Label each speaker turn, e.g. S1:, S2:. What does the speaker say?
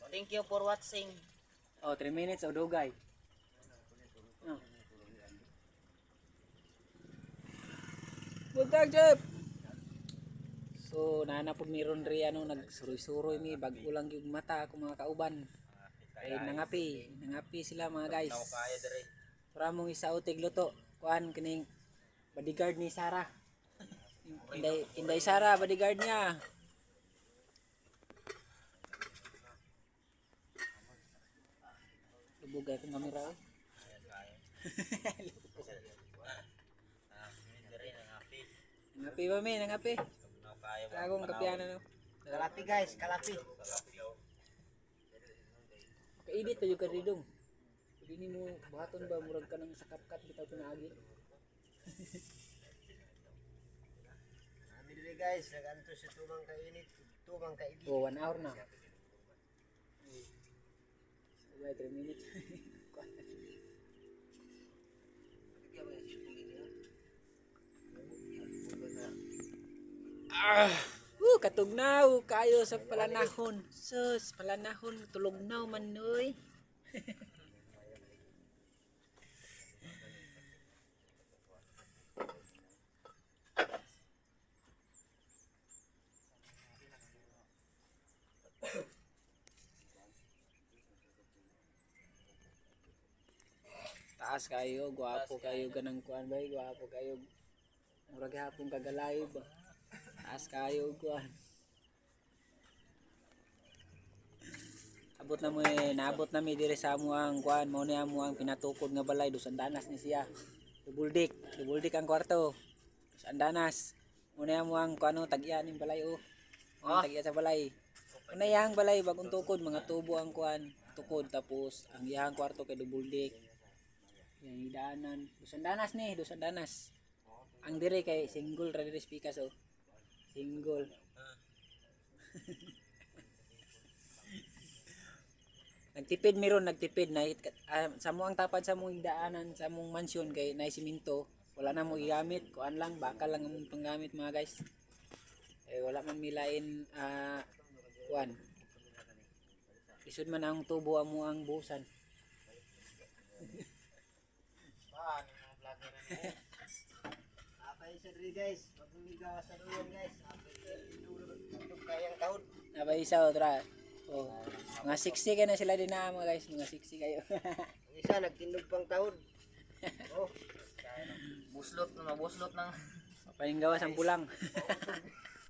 S1: Thank you for watching.
S2: Oh, 3 minutes o dugay. Oh. Buntag, Jeff! So, nanapod ni Ron ano, nagsuroy-suroy mi, bago lang yung mata ako mga kauban. Ay, nangapi sila mga guys. Para mong isa o tigluto. Kuan, kining bodyguard ni Sarah. Inday Sarah, bodyguard niya. Lubog ay kong kamera eh. Nangapi ba mi, nangapi. Kagong kapiana no.
S1: Kalapi guys, kalapi.
S2: Kaedit pa yung karidong. Hindi mo buhaton ba murag ka ng sakapkat bitaw pinaagi.
S1: Dili guys, naganto sa tumang kainit, tumang kaidit.
S2: Oh, 1 hour na. Sabay 3 minutes. Katugnaw kayo sa palanahon. Sus, palanahon tulognaw man noy. Taas kayo, guwapo kayo ganang kuan bay, guwapo kayo. Murag hapon kagalay ba. Taas kayo kuan. Abot na mo naabot na mi dire sa amo ang kuan, mao ni amo ang pinatukod nga balay do sandanas ni siya. Double deck ang kwarto. Sandanas. Mao ni amo ang kuano tag-iya ning balay oh. Ang tag-iya sa balay. Una yang balay bagong tukod mga tubo ang kuan, tukod tapos ang iyang kwarto kay double deck. Yang hidanan, do sandanas. Ang dire kay single ra dire speakers oh. Single. Nagtipid na sa mo ang tapad sa mong daanan sa mong mansyon kay nay siminto, wala na mo gigamit, kuan lang bakal lang among panggamit mga guys. Eh wala man milain kuan. Isud man ang tubo amo ang busan.
S1: Apay sa diri guys, pagbumigaw sa duyan guys. Apay kayang taon.
S2: Abay isa otra. Oh, mga 60 kayo na sila din na mga guys, mga 60 kayo.
S1: Ang isa nagtindog pang taon. Oh. Buslot ng
S2: Paling gawas ang pulang.